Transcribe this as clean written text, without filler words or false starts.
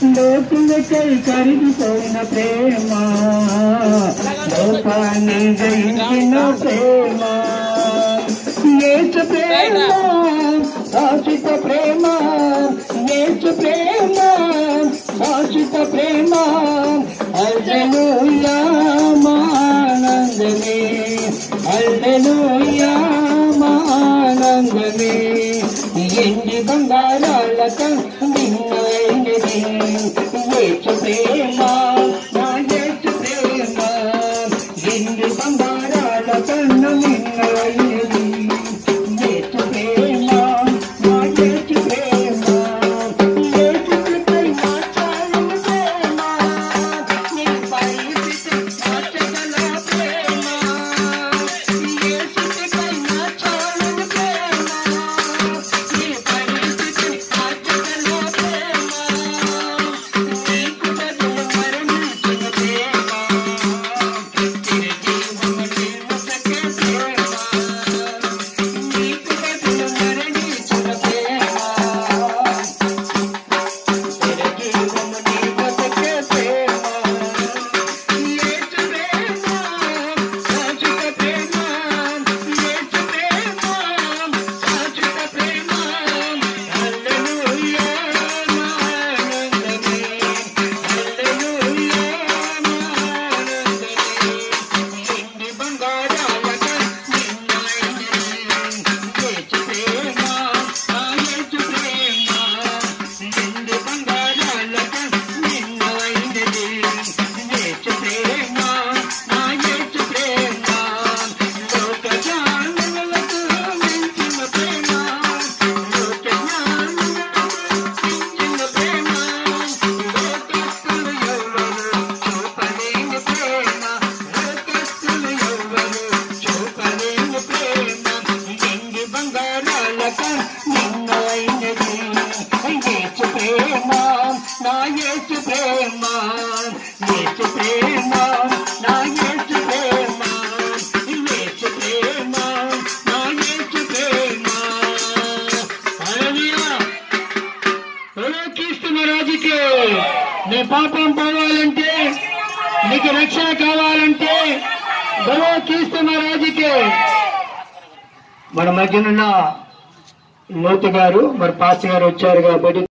లోకులకై కరిగిపోయిన ప్రేమ, లోకాన్ని జయించిన ప్రేమ, యేసు ప్రేమ, శాశ్వత ప్రేమ, యేసు ప్రేమ, శాశ్వత ప్రేమ. హల్లెలూయా మా ఆనందమే, హల్లెలూయా మా ఆనందమే. ఎండి బంగారాలతో నిన్నైనది యేసు ప్రేమ, నా యేసు ప్రేమ. ఎండి బంగారాలతో నిన్నైనది యేసు ప్రేమ, నా యేసు ప్రేమ. యేసుకై మార్చాలని ప్రేమ, నీ పరిస్థితి మార్చగల ప్రేమ. యేసుకై మార్చాలని ప్రేమ, నీ పరిస్థితి మార్చగల ప్రేమ. నీకు బదులు మరణించిన ప్రేమ, తిరిగి మమ్మల్ని ముసకే ప్రేమ. నీకు బదులు మరణించిన ప్రేమ, తిరిగి మమ్మల్ని ముసకే ప్రేమ. యేసు ప్రేమ, శాశ్వత ప్రేమ, యేసు ప్రేమ, శాశ్వత ప్రేమ. హల్లెలూయా మా ఆనందమే, హల్లెలూయా మా ఆనందమే. ఎండి బంగారాలతో నిన్నైనది యేసు ప్రేమ, నా యేసు ప్రేమ. ఎండి బంగారాలతో నిన్నైనది యేసు ప్రేమ, నా యేసు ప్రేమ. లోక జ్ఞానములకు మించిన ప్రేమ, లోక జ్ఞానములకు మించిన ప్రేమ. లోకస్తులు ఎవరు చూపలేని ప్రేమ, లోకస్తులు ఎవరు చూపలేని ప్రేమ. ఎండి బంగారాలతో నిన్నైనది యేసు ప్రేమ, నా యేసు ప్రేమ. యేసు ప్రేమ, నా యేసు ప్రేమ. యేసు ప్రేమ, నా యేసు ప్రేమ. హల్లెలూయా. హలో క్రీస్తు మహారాజుకి. నీ పాపం పోవాలంటే, నీకు రక్షణ కావాలంటే హలో క్రీస్తు మహారాజుకి. మన మధ్యనున్న లోతు గారు, మరి పాస్టర్ గారు వచ్చారు కాబట్టి